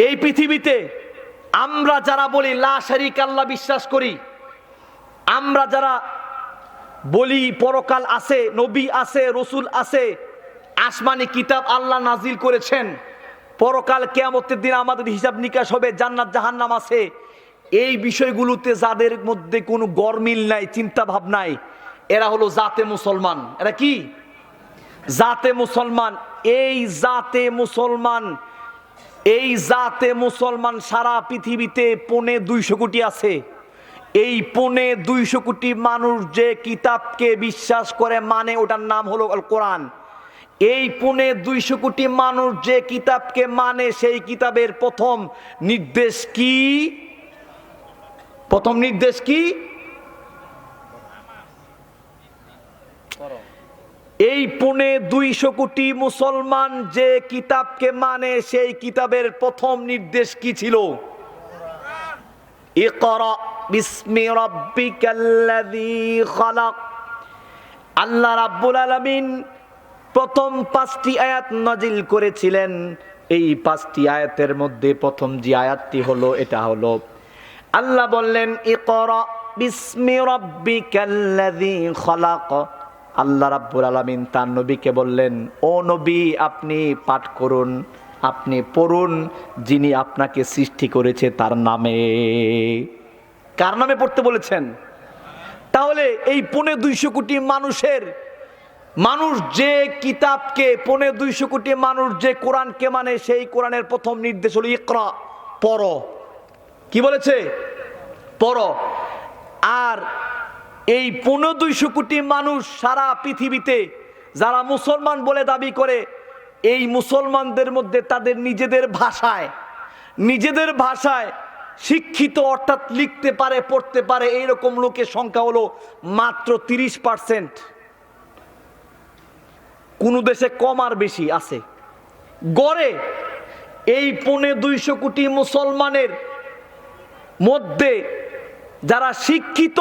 এই পৃথিবীতে আমরা যারা বলি লা শারীকা আল্লাহ বিশ্বাস করি, আমরা যারা বলি পরকাল আছে, নবী আছে, রসুল আছে, আসমানি কিতাব আল্লাহ নাজিল করেছেন, পরকাল কিয়ামতের দিন আমাদের হিসাব নিকাশ হবে, জান্নাত জাহান্নাম আছে, এই বিষয়গুলোতে যাদের মধ্যে কোনো গরমিল নাই, চিন্তা ভাবনাই, এরা হলো জাতে মুসলমান। এরা কি? জাতে মুসলমান। এই জাতে মুসলমান, এই জাতে মুসলমান সারা পৃথিবীতে 250 কোটি আছে। এই 250 কোটি মানুষ যে কিতাবকে বিশ্বাস করে মানে ওটার নাম হলো আল কোরআন। এই 250 কোটি মানুষ যে কিতাবকে মানে সেই কিতাবের প্রথম নির্দেশ কি? প্রথম নির্দেশ কি? এই 250 কোটি মুসলমান যে কিতাবকে মানে সেই কিতাবের প্রথম নির্দেশ কি ছিল? ইকরা বিসমি রাব্বিকাল্লাযী খালাক। আল্লাহ রাব্বুল আলামিন প্রথম 5টি আয়াত নাজিল করেছিলেন। এই 5টি আয়াতের মধ্যে প্রথম যে আয়াতটি হলো, এটা হলো আল্লাহ বললেন ইকরা বিসমি রাব্বিকাল্লাযী খালাক। আল্লাহ রাব্বুল আলামিন তার নবীকে বললেন, ও নবী আপনি পাঠ করুন, আপনি পড়ুন যিনি আপনাকে সৃষ্টি করেছে তার নামে। কার নামে পড়তে বলেছেন? তাহলে এই 250 কোটি মানুষ যে কিতাবকে, 250 কোটি মানুষ যে কোরআনকে মানে সেই কোরআনের প্রথম নির্দেশ হলো ইকরা, পড়ো। কি বলেছে? পড়ো। আর এই 250 কোটি মানুষ সারা পৃথিবীতে যারা মুসলমান বলে দাবি করে, এই মুসলমানদের মধ্যে তাদের নিজেদের ভাষায় শিক্ষিত অর্থাৎ লিখতে পারে, পড়তে পারে, এইরকম লোকের সংখ্যা হলো মাত্র 30%। কোন দেশে কম আর বেশি আছে। গড়ে এই 250 কোটি মুসলমানের মধ্যে যারা শিক্ষিত,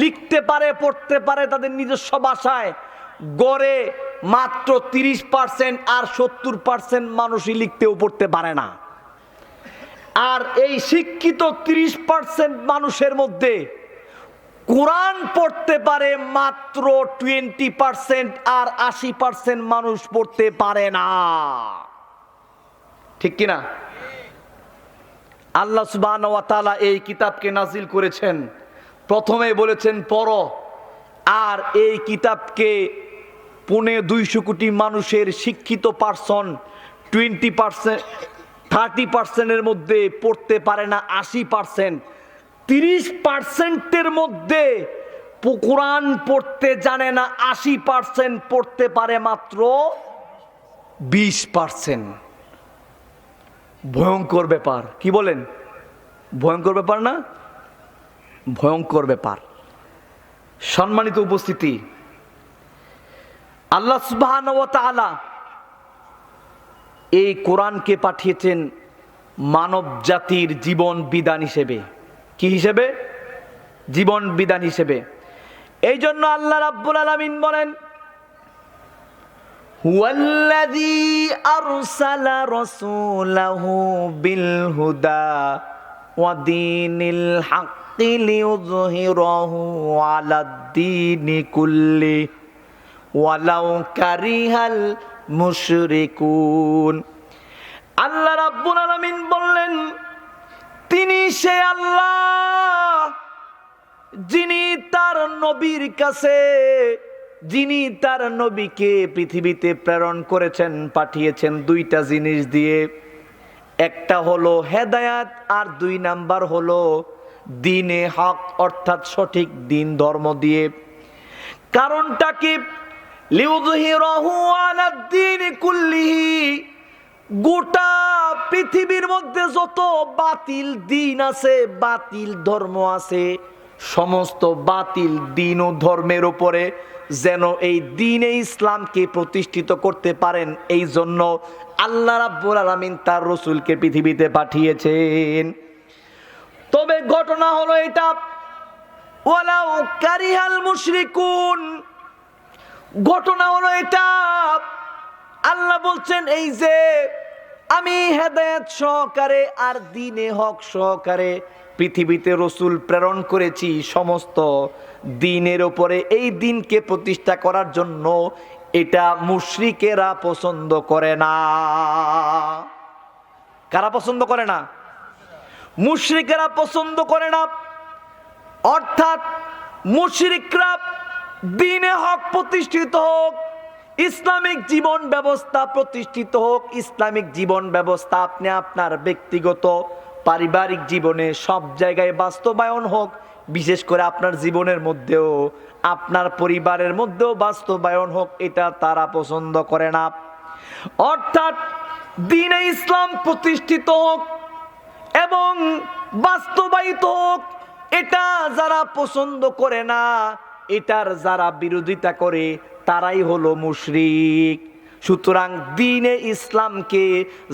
লিখতে পারে, পড়তে পারে তাদের নিজস্ব ভাষায়, গড়ে মাত্র 30%, আর 70% মানুষই লিখতেও পড়তে পারে না। আর এই শিক্ষিত 30% মানুষের মধ্যে কোরআন পড়তে পারে মাত্র 20%, আর 80% মানুষ পড়তে পারে না। ঠিক কিনা? আল্লাহ সুবহানাহু ওয়া তাআলা এই কিতাবকে নাজিল করেছেন, প্রথমে বলেছেন পড়ো। আর এই কিতাবকে 250 কোটি মানুষের শিক্ষিত পার্সন 20%, 30%-এর মধ্যে পড়তে পারে না 80%। 30%-এর মধ্যে কোরআন পড়তে জানে না 80%, পড়তে পারে মাত্র 20%। ভয়ঙ্কর ব্যাপার। কি বলেন? ভয়ঙ্কর ব্যাপার না? ভয়ঙ্কর ব্যাপার। সম্মানিত উপস্থিতি, আল্লাহ সুবহানাহু ওয়া তাআলা এই কোরআনকে পাঠিয়েছেন মানব জাতির জীবন বিধান হিসেবে। কি হিসেবে? জীবন বিধান হিসেবে। এই জন্য আল্লাহ রাব্বুল আলামিন বলেন, হুয়াল্লাযী আরসালা রাসূলাহু বিল হুদা ওয়া দীনিল হাক্কি লিইয়ুযহিরাহু আলাদ-দীনি কুল্লি ওয়ালাউ কারিহাল মুশরিকুন। আল্লাহ রাব্বুল আলামিন বললেন, তিনি সে আল্লাহ যিনি তার নবীর কাছে, যিনি তার নবীকে পৃথিবীতে প্রেরণ করেছেন, পাঠিয়েছেন 2টা জিনিস দিয়ে। একটা হলো হেদায়াত, আর 2 নাম্বার হলো দ্বীনে হক অর্থাৎ সঠিক দিন ধর্ম দিয়ে। কারণটা কি? লিউযহিরাহু আলাদ-দীনি কুল্লিহি, গোটা পৃথিবীর মধ্যে যত বাতিল দিন আছে, বাতিল ধর্ম আছে, সমস্ত বাতিল দিন ও ধর্মের উপরে যেন এই দ্বীনে ইসলামকে প্রতিষ্ঠিত করতে পারেন, এই জন্য আল্লাহ রাব্বুল আলামিন তার রাসূলকে পৃথিবীতে পাঠিয়েছেন। তবে ঘটনা হলো এটা, ওয়ালাউ কারিহাল মুশরিকুন, ঘটনা হলো এটা, আল্লাহ বলছেন এই যে আমি হেদায়েত সহকারে আর দ্বীনে হক সহকারে পৃথিবীতে রাসূল প্রেরণ করেছি সমস্ত দ্বীনের উপরে। এই দ্বীনকে প্রতিষ্ঠা করার জন্য এটা মুশরিকেরা পছন্দ করে না। কারা পছন্দ করে না? মুশরিকেরা পছন্দ করে না। অর্থাৎ মুশরিকরা দ্বীনে হক প্রতিষ্ঠিত হোক, ইসলামিক জীবন ব্যবস্থা প্রতিষ্ঠিত হোক, ইসলামিক জীবন ব্যবস্থা আপনি আপনার ব্যক্তিগত পারিবারিক জীবনে সব জায়গায় বাস্তবায়ন হোক, বিশেষ করে আপনার জীবনের মধ্যেও আপনার পরিবারের মধ্যেও বাস্তবায়ন হোক, এটা তারা পছন্দ করে না। অর্থাৎ দ্বীনে ইসলাম প্রতিষ্ঠিত হোক এবং বাস্তবায়িত হোক, এটা যারা পছন্দ করে না, এটার যারা বিরোধিতা করে তারাই হলো মুশরিক। সুতরাং দ্বীনে ইসলামকে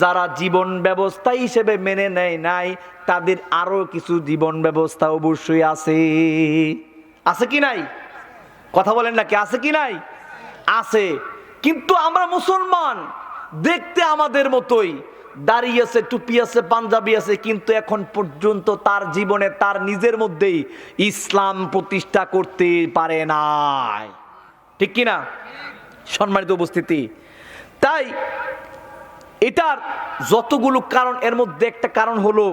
যারা জীবন ব্যবস্থা হিসেবে মেনে নেয় নাই, তাদের আরো কিছু জীবন ব্যবস্থা অবশ্যই আছে। আছে কি নাই? কথা বলেন না, কি আছে কি নাই? আছে। কিন্তু আমরা মুসলমান, দেখতে আমাদের মতোই, দাড়ি আছে, টুপি আছে, পাঞ্জাবি আছে, কিন্তু এখন পর্যন্ত তার জীবনে তার নিজের মধ্যেই ইসলাম প্রতিষ্ঠা করতে পারে নাই। ঠিক কিনা? সম্মানিত উপস্থিতি, তাই এটার যতগুলো কারণ, এর মধ্যে একটা কারণ হলো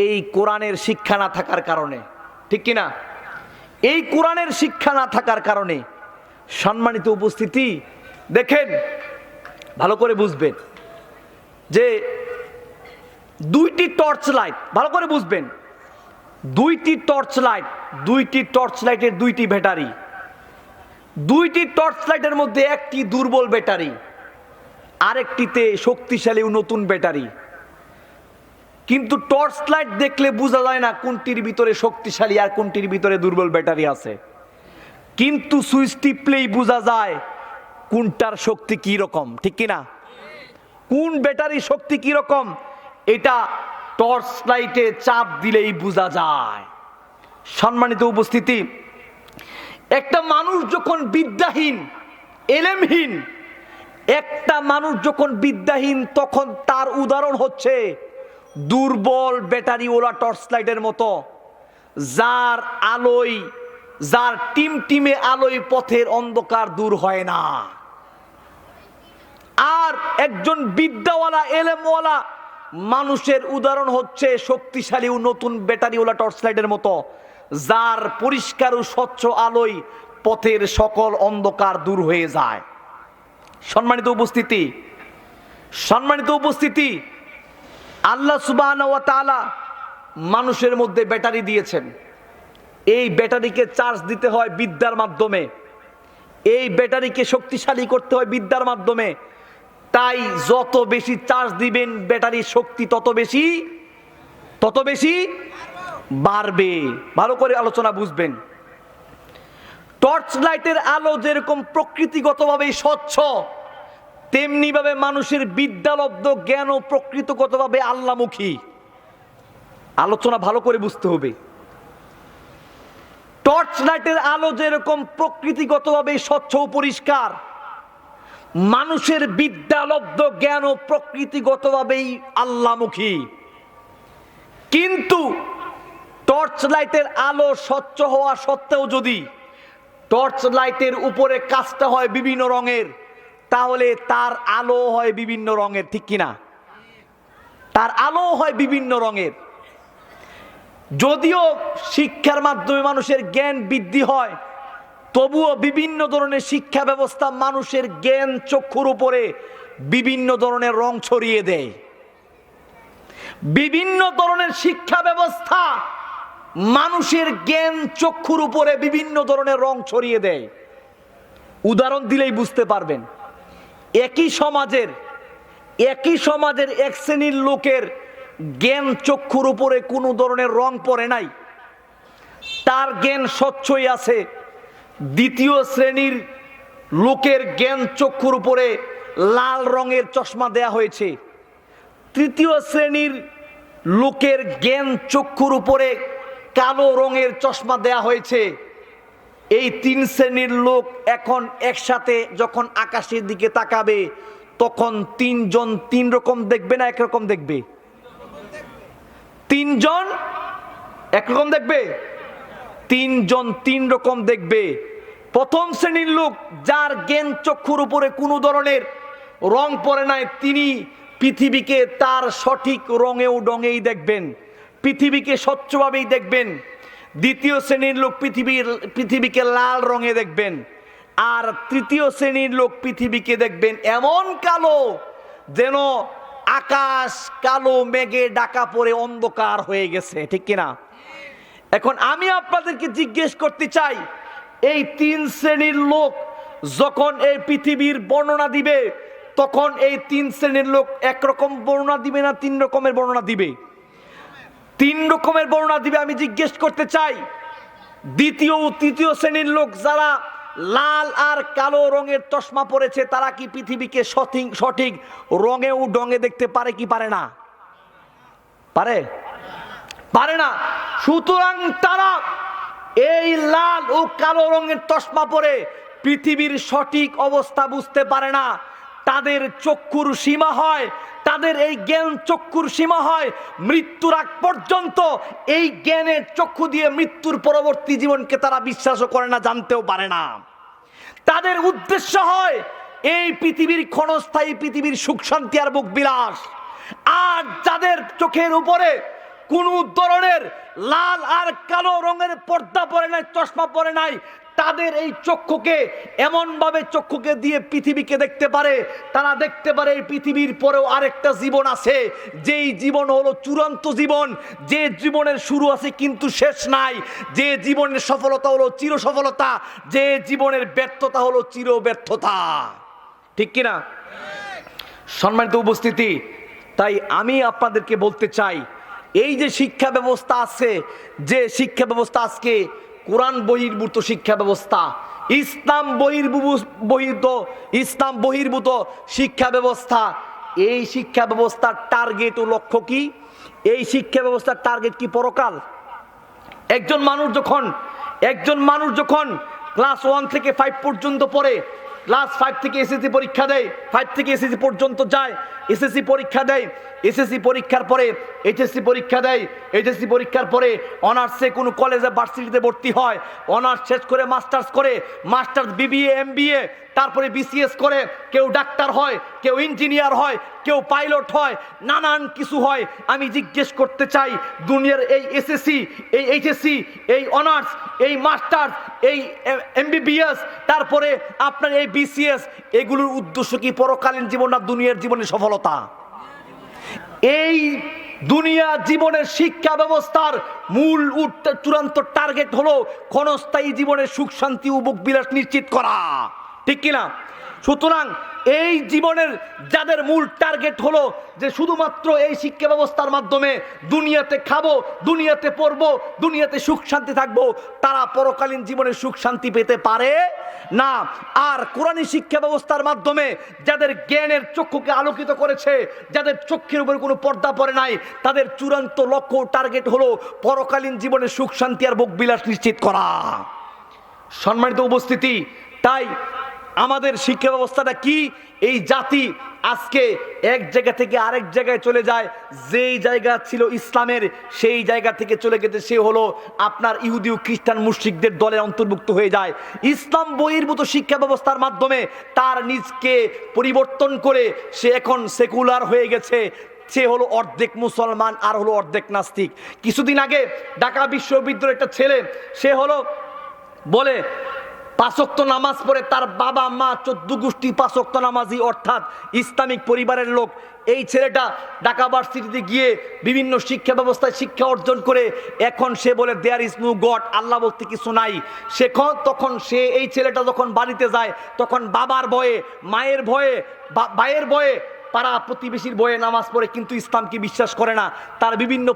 এই কোরআনের শিক্ষা না থাকার কারণে। ঠিক কিনা? এই কোরআনের শিক্ষা না থাকার কারণে। সম্মানিত উপস্থিতি, দেখেন ভালো করে বুঝবেন যে দুইটি টর্চ লাইট, ভালো করে বুঝবেন, দুইটি টর্চ লাইটের দুইটি ব্যাটারি, দুইটি টর্চ লাইটের মধ্যে একটি দুর্বল ব্যাটারি, আরেকটিতে শক্তিশালী নতুন ব্যাটারি। কিন্তু টর্চ লাইট দেখলে বোঝা যায় না কোনটির ভিতরে শক্তিশালী আর কোনটির ভিতরে দুর্বল ব্যাটারি আছে, কিন্তু সুইচ টিপলেই বোঝা যায় কোনটার শক্তি কি রকম। ঠিক কিনা? কোন ব্যাটারি শক্তি কি রকম এটা টর্চ লাইটে চাপ দিলেই বোঝা যায়। সম্মানিত উপস্থিতি, একটা মানুষ যখন বিদ্যাহীন, এলেমহীন, একটা মানুষ যখন বিদ্যাহীন, তখন তার উদাহরণ হচ্ছে দুর্বল ব্যাটারিওয়ালা টর্চ লাইটের মতো, যার আলোয়, যার টিমটিমে আলোয় পথের অন্ধকার দূর হয় না। আর একজন বিদ্যাওয়ালা, এলেমওয়ালা মানুষের উদাহরণ হচ্ছে শক্তিশালী ও নতুন ব্যাটারিওয়ালা টর্চ লাইটের মতো, যার পরিষ্কার ও স্বচ্ছ আলোয় পথের সকল অন্ধকার দূর হয়ে যায়। সম্মানিত উপস্থিতি, আল্লাহ সুবহানাহু ওয়া তাআলা মানুষের মধ্যে ব্যাটারি দিয়েছেন। এই ব্যাটারিকে চার্জ দিতে হয় বিদ্যার মাধ্যমে, এই ব্যাটারিকে শক্তিশালী করতে হয় বিদ্যার মাধ্যমে। তাই যত বেশি চার্জ দিবেন ব্যাটারির শক্তি তত বেশি বাড়বে। ভালো করে আলোচনা বুঝবেন। টর্চ লাইটের আলো যেরকম প্রকৃতিগতভাবে স্বচ্ছ, তেমনি ভাবে মানুষের বিদ্যালব্ধ জ্ঞান ও প্রকৃতিগতভাবে আল্লাহমুখী। আলোচনা ভালো করে বুঝতে হবে। টর্চ লাইটের আলো যেরকম প্রকৃতিগতভাবে স্বচ্ছ ও পরিষ্কার, মানুষের বিদ্যালব্ধ জ্ঞান ও প্রকৃতিগতভাবেই আল্লাহমুখী। কিন্তু টর্চ লাইটের আলো স্বচ্ছ হওয়া সত্ত্বেও যদি টর্চ লাইটের উপরে কাজটা হয় বিভিন্ন রঙের, তাহলে তার আলো হয় বিভিন্ন রঙের। ঠিক কিনা? তার আলো হয় বিভিন্ন রঙের। যদিও শিক্ষার মাধ্যমে মানুষের জ্ঞান বৃদ্ধি হয়, তবুও বিভিন্ন ধরনের শিক্ষা ব্যবস্থা মানুষের জ্ঞান চক্ষুর উপরে বিভিন্ন ধরনের রং ছড়িয়ে দেয়। বিভিন্ন ধরনের শিক্ষা ব্যবস্থা মানুষের জ্ঞান চক্ষুর উপরে বিভিন্ন ধরনের রং ছড়িয়ে দেয়। উদাহরণ দিলেই বুঝতে পারবেন। একই সমাজের এক শ্রেণীর লোকের জ্ঞান চক্ষুর উপরে কোনো ধরনের রং পড়ে নাই, তার জ্ঞান স্বচ্ছই আছে। দ্বিতীয় শ্রেণীর লোকের জ্ঞান চক্ষুর উপরে লাল রঙের চশমা দেয়া হয়েছে। তৃতীয় শ্রেণীর লোকের জ্ঞান চক্ষুর উপরে কালো রঙের চশমা দেয়া হয়েছে। এই তিন শ্রেণীর লোক এখন একসাথে যখন আকাশের দিকে তাকাবে, তখন তিনজন তিন রকম দেখবে না একরকম দেখবে? তিনজন একরকম দেখবে, তিনজন তিন রকম দেখবে। প্রথম শ্রেণীর লোক, যার জ্ঞান চক্ষুর উপরে কোনো ধরনের রং পড়ে নাই, তিনি পৃথিবীকে তার সঠিক রঙেও ডঙেই দেখবেন, পৃথিবীকে স্বচ্ছভাবেই দেখবেন। দ্বিতীয় শ্রেণীর লোক পৃথিবীকে লাল রঙে দেখবেন। আর তৃতীয় শ্রেণীর লোক পৃথিবীকে দেখবেন এমন কালো, যেন আকাশ কালো মেঘে ঢাকা পড়ে অন্ধকার হয়ে গেছে, ঠিক কিনা? এখন আমি আপনাদেরকে জিজ্ঞেস করতে চাই, এই তিন শ্রেণীর লোক যখন এই পৃথিবীর বর্ণনা দিবে, তখন এই তিন শ্রেণীর লোক একরকম বর্ণনা দিবে না তিন রকমের বর্ণনা দিবে? তিন রকমের বর্ণনা দিবে। আমি জিজ্ঞেস করতে চাই, দ্বিতীয় ও তৃতীয় শ্রেণীর লোক যারা লাল আর কালো রঙের চশমা পরেছে, তারা কি পৃথিবীকে সঠিক রঙে ও ডঙে দেখতে পারে কি পারে না? পারে? পারে না। সুতরাং তারা এই লাল ও কালো রঙের চশমা পরে পৃথিবীর সঠিক অবস্থা বুঝতে পারে না। তাদের চক্ষুর সীমা হয়, তাদের এই জ্ঞান চক্ষুর সীমা হয় মৃত্যুর আগ পর্যন্ত। এই জ্ঞানের চক্ষু দিয়ে মৃত্যুর পরবর্তী জীবনকে তারা বিশ্বাসও করে না, জানতেও পারে না। তাদের উদ্দেশ্য হয় এই পৃথিবীর ক্ষণস্থায়ী পৃথিবীর সুখ শান্তি আর ভোগ বিলাস। আর যাদের চোখের উপরে কোনো ধরনের লাল আর কালো রঙের পর্দা পরে নাই, চশমা পরে নাই, তাদের এই চক্ষুকে এমন ভাবে চক্ষুকে দিয়ে পৃথিবীকে দেখতে পারে, তারা দেখতে পারে এই পৃথিবীর পরেও আরেকটা জীবন আছে, যেই জীবন হলো চূড়ান্ত জীবন, যে জীবনের শুরু আছে কিন্তু শেষ নাই, যে জীবনের সফলতা হলো চির সফলতা, যে জীবনের ব্যর্থতা হলো চির ব্যর্থতা, ঠিক কিনা? সম্মানিত উপস্থিতি, তাই আমি আপনাদেরকে বলতে চাই, এই যে শিক্ষা ব্যবস্থা আছে, যে শিক্ষা ব্যবস্থা আজকে কোরআন বহির্ভূত শিক্ষা ব্যবস্থা, ইসলাম বহির্ভূত শিক্ষা ব্যবস্থা, এই শিক্ষা ব্যবস্থার টার্গেট ও লক্ষ্য কি? এই শিক্ষা ব্যবস্থার টার্গেট কি? পরকাল। একজন মানুষ যখন ক্লাস 1 থেকে 5 পর্যন্ত পড়ে, ক্লাস 5 থেকে এসএসসি পরীক্ষা দেয়, 5 থেকে এসএসসি পর্যন্ত যায়, এসএসসি পরীক্ষা দেয়, এসএসসি পরীক্ষার পরে এইচএসসি পরীক্ষা দেয়, এইচএসসি পরীক্ষার পরে অনার্সে কোনো কলেজে ভার্সিটিতে ভর্তি হয়, অনার্স শেষ করে মাস্টার্স বিবিএ এমবিএ, তারপরে বিসিএস করে কেউ ডাক্তার হয়, কেউ ইঞ্জিনিয়ার হয়, কেউ পাইলট হয়, নানান কিছু হয়। আমি জিজ্ঞেস করতে চাই, দুনিয়ার এই এসএসসি, এই এইচএসসি, এই অনার্স, এই মাস্টার্স, এই এমবিবিএস, তারপরে আপনার এই বিসিএস, এগুলোর উদ্দেশ্য কি পরকালীন জীবন না দুনিয়ার জীবনের সফলতা? এই দুনিয়া জীবনের শিক্ষা ব্যবস্থার মূল চূড়ান্ত টার্গেট হলো ক্ষণস্থায়ী জীবনের সুখ শান্তি ও ভোগ বিলাস নিশ্চিত করা, ঠিক কিনা? সুতরাং এই জীবনের যাদের মূল টার্গেট হলো যে শুধুমাত্র এই শিক্ষা ব্যবস্থার মাধ্যমে দুনিয়াতে খাবো, দুনিয়াতে পড়বো, দুনিয়াতে সুখ শান্তি থাকবো, তারা পরকালীন জীবনে সুখ শান্তি পেতে পারে না। আর কোরআনী শিক্ষা ব্যবস্থার মাধ্যমে যাদের জ্ঞানের চক্ষুকে আলোকিত করেছে, যাদের চক্ষের উপর কোনো পর্দা পড়ে নাই, তাদের চূড়ান্ত লক্ষ্য টার্গেট হলো পরকালীন জীবনে সুখ শান্তি আর ভোগ বিলাস নিশ্চিত করা। সম্মানিত উপস্থিতি, তাই আমাদের শিক্ষা ব্যবস্থাটা কি? এই জাতি আজকে এক জায়গা থেকে আরেক জায়গায় চলে যায়, যেই জায়গা ছিল ইসলামের সেই জায়গা থেকে চলে গেছে সে হলো আপনার ইহুদি ও খ্রিস্টান মুশরিকদের দলে অন্তর্ভুক্ত হয়ে যায়। ইসলাম বহির্ভূত শিক্ষা ব্যবস্থার মাধ্যমে তার নিজকে পরিবর্তন করে সে এখন সেকুলার হয়ে গেছে, সে হলো অর্ধেক মুসলমান আর হলো অর্ধেক নাস্তিক। কিছুদিন আগে ঢাকা বিশ্ববিদ্যালয়ের একটা ছেলে, সে হলো বলে 5 ওয়াক্ত নামাজ পড়ে, তার বাবা মা 14 গোষ্ঠী 5 ওয়াক্ত নামাজি, অর্থাৎ ইসলামিক পরিবারের লোক। এই ছেলেটা ঢাকা ভার্সিটিতে গিয়ে বিভিন্ন শিক্ষা ব্যবস্থায় শিক্ষা অর্জন করে এখন সে বলে দেয়ার ইজ নো গড, আল্লাহ বলতে কিছু নাই। তখন এই ছেলেটা যখন বাড়িতে যায়, তখন বাবার ভয়ে, মায়ের ভয়ে, ভাইয়ের ভয়ে, পাড়া প্রতিবেশীর ভয়ে নামাজ পড়ে, কিন্তু ইসলামকে বিশ্বাস করে না। তার বিভিন্ন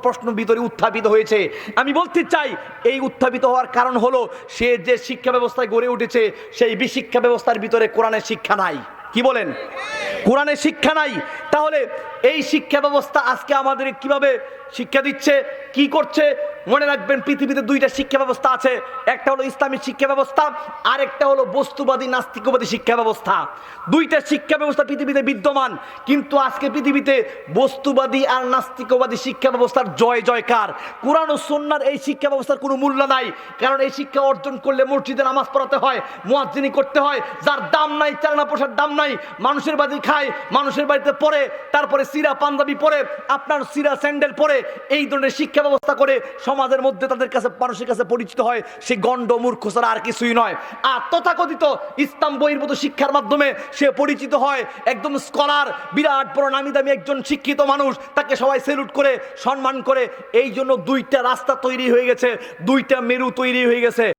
প্রশ্ন ভিতরে উত্থাপিত হয়েছে। আমি বলতে চাই, এই উত্থাপিত হওয়ার কারণ হলো সে যে শিক্ষা ব্যবস্থায় গড়ে উঠেছে, সেই শিক্ষা ব্যবস্থার ভিতরে কোরআনের শিক্ষা নাই। কি বলেন? কোরআনের শিক্ষা নাই। তাহলে এই শিক্ষা ব্যবস্থা আজকে আমাদের কিভাবে শিক্ষা দিচ্ছে, কি করছে? মনে রাখবেন পৃথিবীতে দুইটা শিক্ষা ব্যবস্থা আছে, একটা হলো ইসলামী শিক্ষা ব্যবস্থা, আর একটা হলো বস্তুবাদী নাস্তিকবাদী শিক্ষা ব্যবস্থা। দুইটা শিক্ষা ব্যবস্থা পৃথিবীতে বিদ্যমান, কিন্তু আজকে পৃথিবীতে বস্তুবাদী আর নাস্তিকবাদী শিক্ষা ব্যবস্থার জয় জয়কার। কোরআন ও সুন্নাহর এই শিক্ষা ব্যবস্থার কোনো মূল্য নাই, কারণ এই শিক্ষা অর্জন করলে মসজিদে নামাজ পড়াতে হয়, মুয়াজ্জিনি করতে হয়, যার দাম নাই, চালানা পয়সার দাম নাই, মানুষের বাড়ি খায়, মানুষের বাড়িতে পড়ে, তারপরে সিরা পাঞ্জাবি পরে, আপনার সিরা স্যান্ডেল পরে, এই ধরনের শিক্ষা ব্যবস্থা করে সমাজের মধ্যে তাদের কাছে, মানুষের কাছে পরিচিত হয়, সে গণ্ড মূর্খ ছাড়া আর কিছুই নয়। আর তথাকথিত ইসলাম বহির্ভূত শিক্ষার মাধ্যমে সে পরিচিত হয়, একদম স্কলার, বিরাট বড় নামি দামি একজন শিক্ষিত মানুষ, তাকে সবাই সেলুট করে সম্মান করে। এই জন্য দুইটা রাস্তা তৈরি হয়ে গেছে, দুইটা মেরু তৈরি হয়ে গেছে।